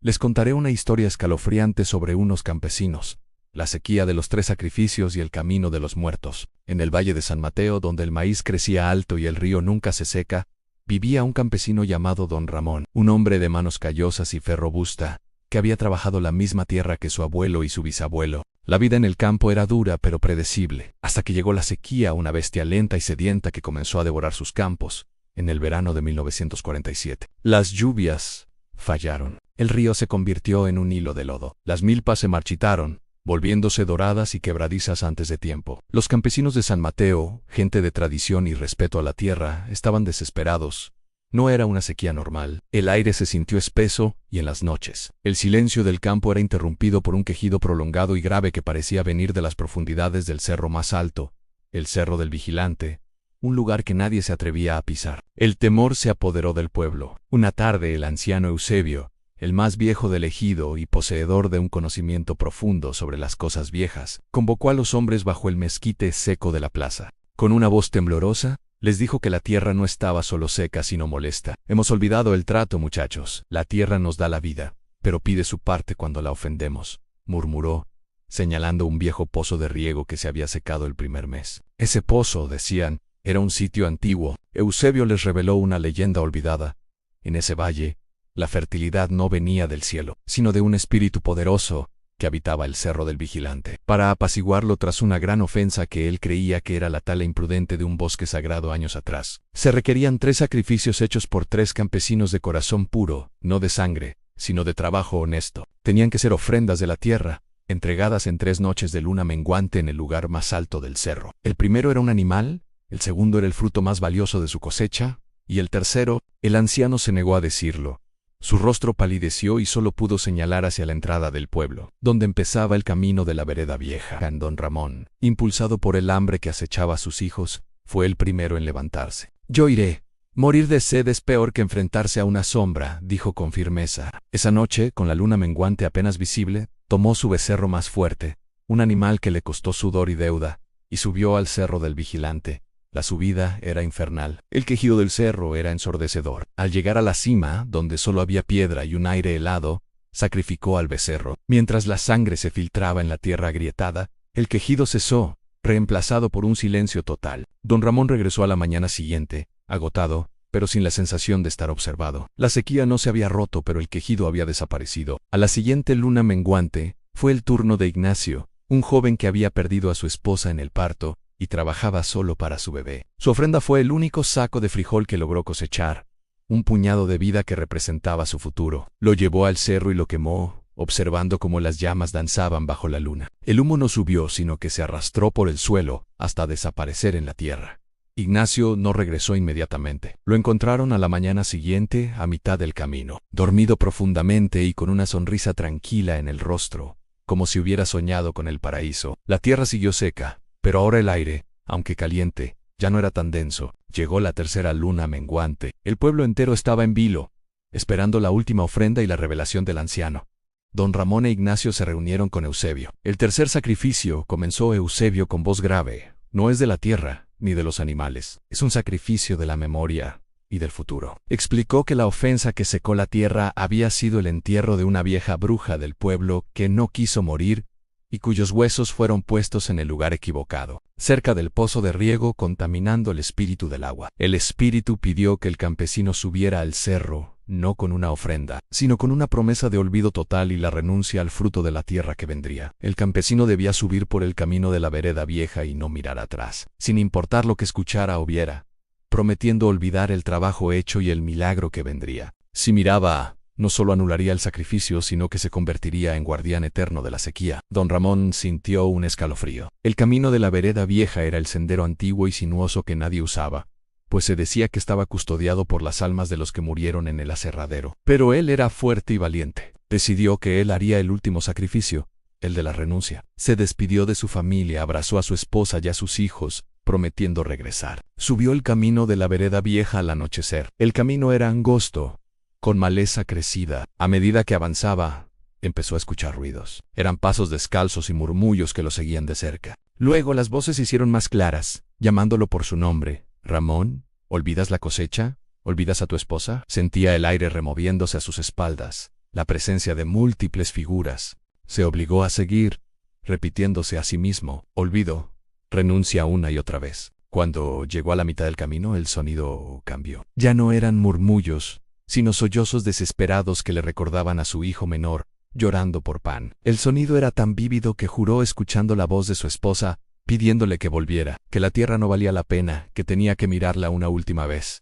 Les contaré una historia escalofriante sobre unos campesinos, la sequía de los 3 sacrificios y el camino de los muertos. En el valle de San Mateo, donde el maíz crecía alto y el río nunca se seca, vivía un campesino llamado Don Ramón, un hombre de manos callosas y fe robusta, que había trabajado la misma tierra que su abuelo y su bisabuelo. La vida en el campo era dura pero predecible, hasta que llegó la sequía, una bestia lenta y sedienta que comenzó a devorar sus campos, en el verano de 1947. Las lluvias fallaron. El río se convirtió en un hilo de lodo. Las milpas se marchitaron, volviéndose doradas y quebradizas antes de tiempo. Los campesinos de San Mateo, gente de tradición y respeto a la tierra, estaban desesperados. No era una sequía normal. El aire se sintió espeso y en las noches, el silencio del campo era interrumpido por un quejido prolongado y grave que parecía venir de las profundidades del cerro más alto, el Cerro del Vigilante, un lugar que nadie se atrevía a pisar. El temor se apoderó del pueblo. Una tarde el anciano Eusebio, el más viejo del ejido y poseedor de un conocimiento profundo sobre las cosas viejas, convocó a los hombres bajo el mezquite seco de la plaza. Con una voz temblorosa, les dijo que la tierra no estaba solo seca sino molesta. Hemos olvidado el trato, muchachos. La tierra nos da la vida, pero pide su parte cuando la ofendemos, murmuró, señalando un viejo pozo de riego que se había secado el primer mes. Ese pozo, decían, era un sitio antiguo. Eusebio les reveló una leyenda olvidada. En ese valle, la fertilidad no venía del cielo, sino de un espíritu poderoso que habitaba el Cerro del Vigilante. Para apaciguarlo tras una gran ofensa que él creía que era la tala imprudente de un bosque sagrado años atrás, se requerían 3 sacrificios hechos por 3 campesinos de corazón puro, no de sangre, sino de trabajo honesto. Tenían que ser ofrendas de la tierra, entregadas en 3 noches de luna menguante en el lugar más alto del cerro. El primero era un animal, el segundo era el fruto más valioso de su cosecha, y el tercero, el anciano se negó a decirlo. Su rostro palideció y solo pudo señalar hacia la entrada del pueblo, donde empezaba el camino de la vereda vieja. Don Ramón, impulsado por el hambre que acechaba a sus hijos, fue el primero en levantarse. «Yo iré. Morir de sed es peor que enfrentarse a una sombra», dijo con firmeza. Esa noche, con la luna menguante apenas visible, tomó su becerro más fuerte, un animal que le costó sudor y deuda, y subió al Cerro del Vigilante. La subida era infernal. El quejido del cerro era ensordecedor. Al llegar a la cima, donde solo había piedra y un aire helado, sacrificó al becerro. Mientras la sangre se filtraba en la tierra agrietada, el quejido cesó, reemplazado por un silencio total. Don Ramón regresó a la mañana siguiente, agotado, pero sin la sensación de estar observado. La sequía no se había roto, pero el quejido había desaparecido. A la siguiente luna menguante, fue el turno de Ignacio, un joven que había perdido a su esposa en el parto, y trabajaba solo para su bebé. Su ofrenda fue el único saco de frijol que logró cosechar, un puñado de vida que representaba su futuro. Lo llevó al cerro y lo quemó, observando cómo las llamas danzaban bajo la luna. El humo no subió, sino que se arrastró por el suelo, hasta desaparecer en la tierra. Ignacio no regresó inmediatamente. Lo encontraron a la mañana siguiente, a mitad del camino, dormido profundamente y con una sonrisa tranquila en el rostro, como si hubiera soñado con el paraíso. La tierra siguió seca, pero ahora el aire, aunque caliente, ya no era tan denso. Llegó la tercera luna menguante. El pueblo entero estaba en vilo, esperando la última ofrenda y la revelación del anciano. Don Ramón e Ignacio se reunieron con Eusebio. El tercer sacrificio, comenzó Eusebio con voz grave, no es de la tierra, ni de los animales. Es un sacrificio de la memoria y del futuro. Explicó que la ofensa que secó la tierra había sido el entierro de una vieja bruja del pueblo que no quiso morir y cuyos huesos fueron puestos en el lugar equivocado, cerca del pozo de riego, contaminando el espíritu del agua. El espíritu pidió que el campesino subiera al cerro, no con una ofrenda, sino con una promesa de olvido total y la renuncia al fruto de la tierra que vendría. El campesino debía subir por el camino de la vereda vieja y no mirar atrás, sin importar lo que escuchara o viera, prometiendo olvidar el trabajo hecho y el milagro que vendría. Si miraba, no solo anularía el sacrificio, sino que se convertiría en guardián eterno de la sequía. Don Ramón sintió un escalofrío. El camino de la vereda vieja era el sendero antiguo y sinuoso que nadie usaba, pues se decía que estaba custodiado por las almas de los que murieron en el aserradero. Pero él era fuerte y valiente. Decidió que él haría el último sacrificio, el de la renuncia. Se despidió de su familia, abrazó a su esposa y a sus hijos, prometiendo regresar. Subió el camino de la vereda vieja al anochecer. El camino era angosto, con maleza crecida. A medida que avanzaba, empezó a escuchar ruidos. Eran pasos descalzos y murmullos que lo seguían de cerca. Luego las voces se hicieron más claras, llamándolo por su nombre. «Ramón, ¿olvidas la cosecha? ¿Olvidas a tu esposa?» Sentía el aire removiéndose a sus espaldas. la presencia de múltiples figuras. Se obligó a seguir, repitiéndose a sí mismo, olvido, renuncia una y otra vez. Cuando llegó a la mitad del camino, el sonido cambió. Ya no eran murmullos, sino sollozos desesperados que le recordaban a su hijo menor, llorando por pan. El sonido era tan vívido que juró escuchando la voz de su esposa, pidiéndole que volviera, que la tierra no valía la pena, que tenía que mirarla una última vez.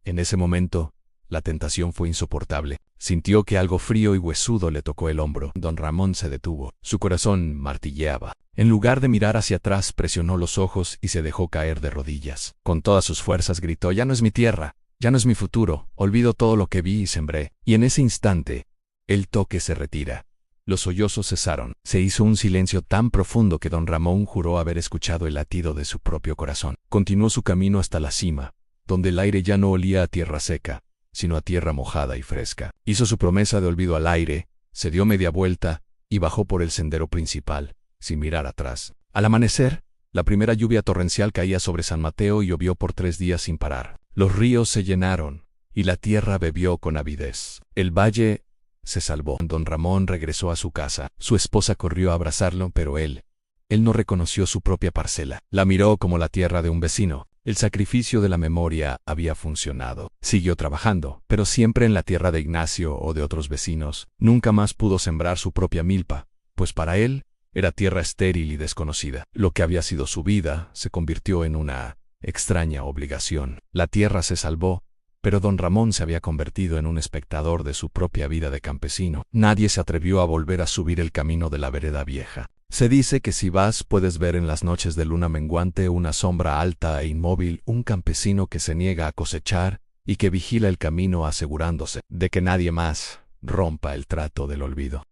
En ese momento, la tentación fue insoportable. Sintió que algo frío y huesudo le tocó el hombro. Don Ramón se detuvo. Su corazón martilleaba. En lugar de mirar hacia atrás, presionó los ojos y se dejó caer de rodillas. Con todas sus fuerzas gritó: «Ya no es mi tierra, ya no es mi futuro, olvido todo lo que vi y sembré». Y en ese instante, el toque se retira. Los sollozos cesaron. Se hizo un silencio tan profundo que don Ramón juró haber escuchado el latido de su propio corazón. Continuó su camino hasta la cima, donde el aire ya no olía a tierra seca, sino a tierra mojada y fresca. Hizo su promesa de olvido al aire, se dio media vuelta y bajó por el sendero principal, sin mirar atrás. Al amanecer, la primera lluvia torrencial caía sobre San Mateo y llovió por 3 días sin parar. Los ríos se llenaron, y la tierra bebió con avidez. El valle se salvó. Don Ramón regresó a su casa. Su esposa corrió a abrazarlo, pero él no reconoció su propia parcela. La miró como la tierra de un vecino. El sacrificio de la memoria había funcionado. Siguió trabajando, pero siempre en la tierra de Ignacio o de otros vecinos. Nunca más pudo sembrar su propia milpa, pues para él era tierra estéril y desconocida. Lo que había sido su vida se convirtió en una extraña obligación. La tierra se salvó, pero don Ramón se había convertido en un espectador de su propia vida de campesino. Nadie se atrevió a volver a subir el camino de la vereda vieja. Se dice que si vas puedes ver en las noches de luna menguante una sombra alta e inmóvil, un campesino que se niega a cosechar y que vigila el camino asegurándose de que nadie más rompa el trato del olvido.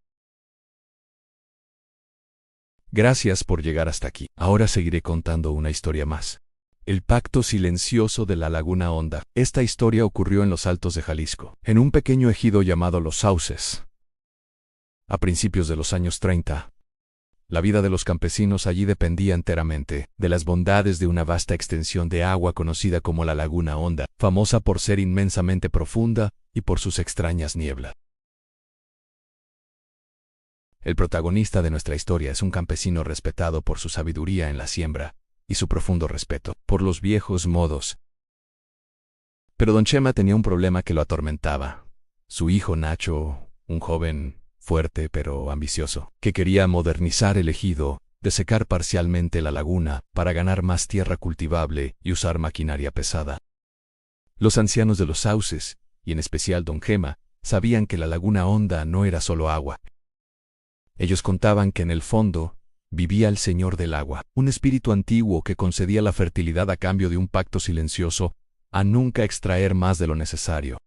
Gracias por llegar hasta aquí. Ahora seguiré contando una historia más. El pacto silencioso de la Laguna Honda. Esta historia ocurrió en los Altos de Jalisco, en un pequeño ejido llamado Los Sauces. A principios de los años 30, la vida de los campesinos allí dependía enteramente de las bondades de una vasta extensión de agua conocida como la Laguna Honda, famosa por ser inmensamente profunda y por sus extrañas nieblas. El protagonista de nuestra historia es un campesino respetado por su sabiduría en la siembra y su profundo respeto por los viejos modos. Pero don Chema tenía un problema que lo atormentaba. Su hijo Nacho, un joven fuerte pero ambicioso, que quería modernizar el ejido, desecar parcialmente la laguna para ganar más tierra cultivable y usar maquinaria pesada. Los ancianos de Los Sauces, y en especial don Chema, sabían que la Laguna Honda no era solo agua. Ellos contaban que en el fondo vivía el Señor del Agua, un espíritu antiguo que concedía la fertilidad a cambio de un pacto silencioso a nunca extraer más de lo necesario.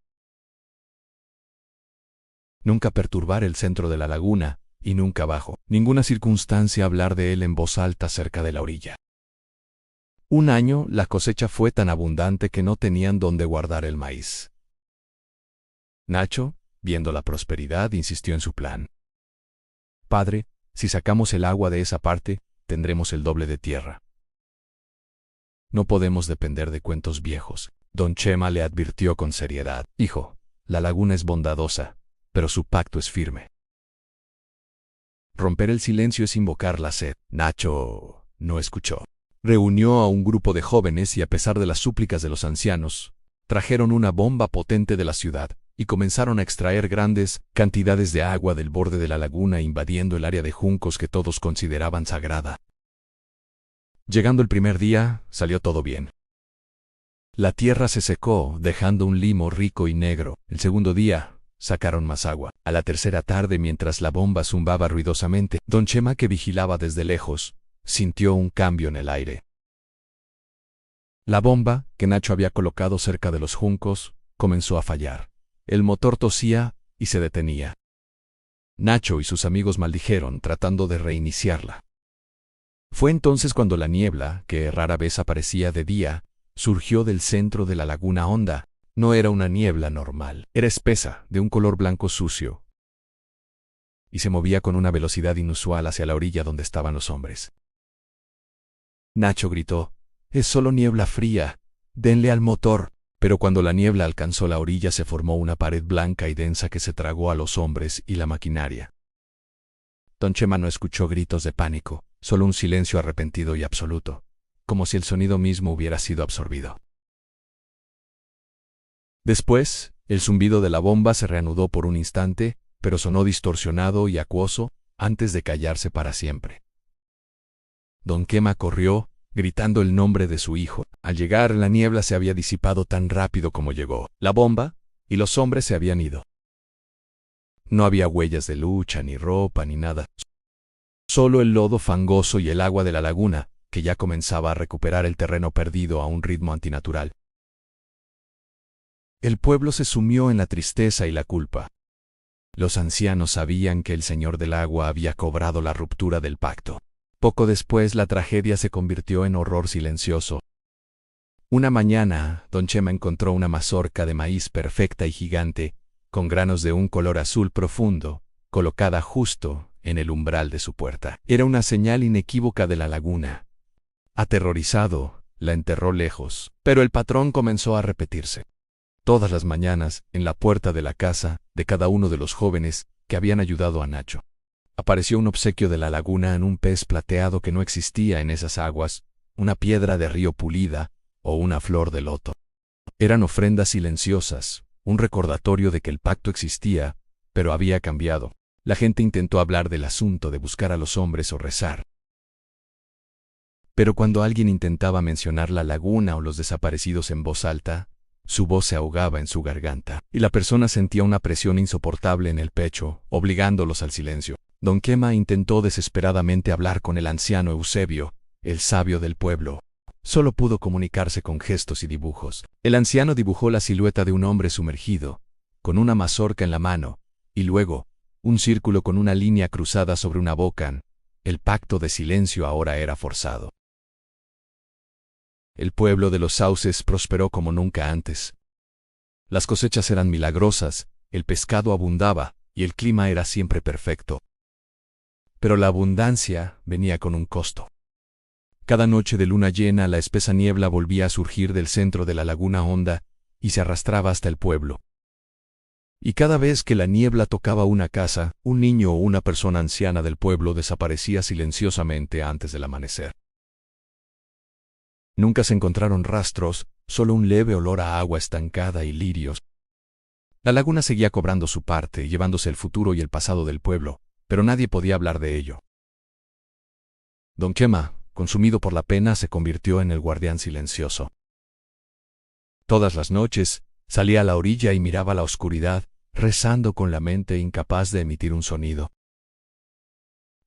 Nunca perturbar el centro de la laguna, y nunca bajo ninguna circunstancia hablar de él en voz alta cerca de la orilla. Un año la cosecha fue tan abundante que no tenían dónde guardar el maíz. Nacho, viendo la prosperidad, insistió en su plan. «Padre, si sacamos el agua de esa parte, tendremos el doble de tierra. No podemos depender de cuentos viejos». Don Chema le advirtió con seriedad. «Hijo, la laguna es bondadosa, pero su pacto es firme. Romper el silencio es invocar la sed». Nacho no escuchó. Reunió a un grupo de jóvenes y, a pesar de las súplicas de los ancianos, trajeron una bomba potente de la ciudad y comenzaron a extraer grandes cantidades de agua del borde de la laguna, invadiendo el área de juncos que todos consideraban sagrada. Llegando el primer día, salió todo bien. La tierra se secó, dejando un limo rico y negro. El segundo día, sacaron más agua. A la tercera tarde, mientras la bomba zumbaba ruidosamente, don Chema, que vigilaba desde lejos, sintió un cambio en el aire. La bomba, que Nacho había colocado cerca de los juncos, comenzó a fallar. El motor tosía y se detenía. Nacho y sus amigos maldijeron, tratando de reiniciarla. Fue entonces cuando la niebla, que rara vez aparecía de día, surgió del centro de la Laguna Honda. No era una niebla normal, era espesa, de un color blanco sucio, y se movía con una velocidad inusual hacia la orilla donde estaban los hombres. Nacho gritó: «Es solo niebla fría, denle al motor». Pero cuando la niebla alcanzó la orilla se formó una pared blanca y densa que se tragó a los hombres y la maquinaria. Don Chema no escuchó gritos de pánico, solo un silencio arrepentido y absoluto, como si el sonido mismo hubiera sido absorbido. Después, el zumbido de la bomba se reanudó por un instante, pero sonó distorsionado y acuoso, antes de callarse para siempre. Don Chema corrió, gritando el nombre de su hijo. Al llegar, la niebla se había disipado tan rápido como llegó la bomba, y los hombres se habían ido. No había huellas de lucha, ni ropa, ni nada. Solo el lodo fangoso y el agua de la laguna, que ya comenzaba a recuperar el terreno perdido a un ritmo antinatural. El pueblo se sumió en la tristeza y la culpa. Los ancianos sabían que el Señor del Agua había cobrado la ruptura del pacto. Poco después la tragedia se convirtió en horror silencioso. Una mañana, Don Chema encontró una mazorca de maíz perfecta y gigante, con granos de un color azul profundo, colocada justo en el umbral de su puerta. Era una señal inequívoca de la laguna. Aterrorizado, la enterró lejos, pero el patrón comenzó a repetirse. Todas las mañanas, en la puerta de la casa de cada uno de los jóvenes que habían ayudado a Nacho, apareció un obsequio de la laguna en un pez plateado que no existía en esas aguas, una piedra de río pulida o una flor de loto. Eran ofrendas silenciosas, un recordatorio de que el pacto existía, pero había cambiado. La gente intentó hablar del asunto de buscar a los hombres o rezar. Pero cuando alguien intentaba mencionar la laguna o los desaparecidos en voz alta, su voz se ahogaba en su garganta, y la persona sentía una presión insoportable en el pecho, obligándolos al silencio. Don Chema intentó desesperadamente hablar con el anciano Eusebio, el sabio del pueblo. Solo pudo comunicarse con gestos y dibujos. El anciano dibujó la silueta de un hombre sumergido, con una mazorca en la mano, y luego, un círculo con una línea cruzada sobre una boca. El pacto de silencio ahora era forzado. El pueblo de los sauces prosperó como nunca antes. Las cosechas eran milagrosas, el pescado abundaba, y el clima era siempre perfecto. Pero la abundancia venía con un costo. Cada noche de luna llena la espesa niebla volvía a surgir del centro de la laguna honda y se arrastraba hasta el pueblo. Y cada vez que la niebla tocaba una casa, un niño o una persona anciana del pueblo desaparecía silenciosamente antes del amanecer. Nunca se encontraron rastros, solo un leve olor a agua estancada y lirios. La laguna seguía cobrando su parte, llevándose el futuro y el pasado del pueblo, pero nadie podía hablar de ello. Don Chema, consumido por la pena, se convirtió en el guardián silencioso. Todas las noches, salía a la orilla y miraba la oscuridad, rezando con la mente incapaz de emitir un sonido.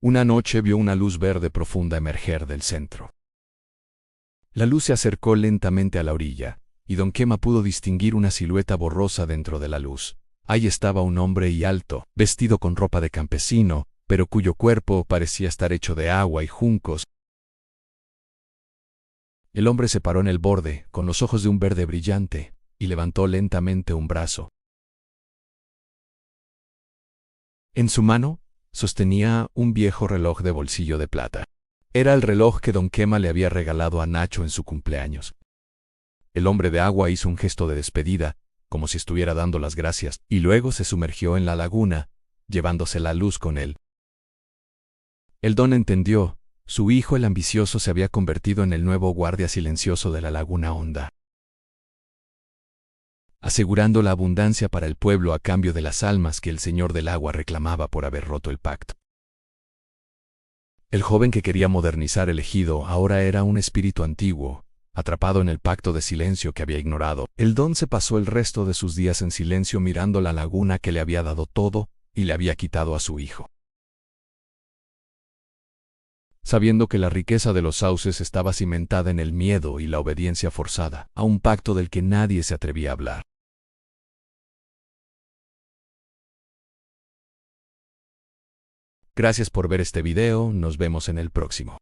Una noche vio una luz verde profunda emerger del centro. La luz se acercó lentamente a la orilla, y Don Chema pudo distinguir una silueta borrosa dentro de la luz. Ahí estaba un hombre y alto, vestido con ropa de campesino, pero cuyo cuerpo parecía estar hecho de agua y juncos. El hombre se paró en el borde, con los ojos de un verde brillante, y levantó lentamente un brazo. En su mano, sostenía un viejo reloj de bolsillo de plata. Era el reloj que Don Chema le había regalado a Nacho en su cumpleaños. El hombre de agua hizo un gesto de despedida, como si estuviera dando las gracias, y luego se sumergió en la laguna, llevándose la luz con él. El don entendió, su hijo el ambicioso se había convertido en el nuevo guardia silencioso de la laguna honda, asegurando la abundancia para el pueblo a cambio de las almas que el Señor del Agua reclamaba por haber roto el pacto. El joven que quería modernizar el ejido ahora era un espíritu antiguo, atrapado en el pacto de silencio que había ignorado. El don se pasó el resto de sus días en silencio mirando la laguna que le había dado todo y le había quitado a su hijo. Sabiendo que la riqueza de los sauces estaba cimentada en el miedo y la obediencia forzada, a un pacto del que nadie se atrevía a hablar. Gracias por ver este video, nos vemos en el próximo.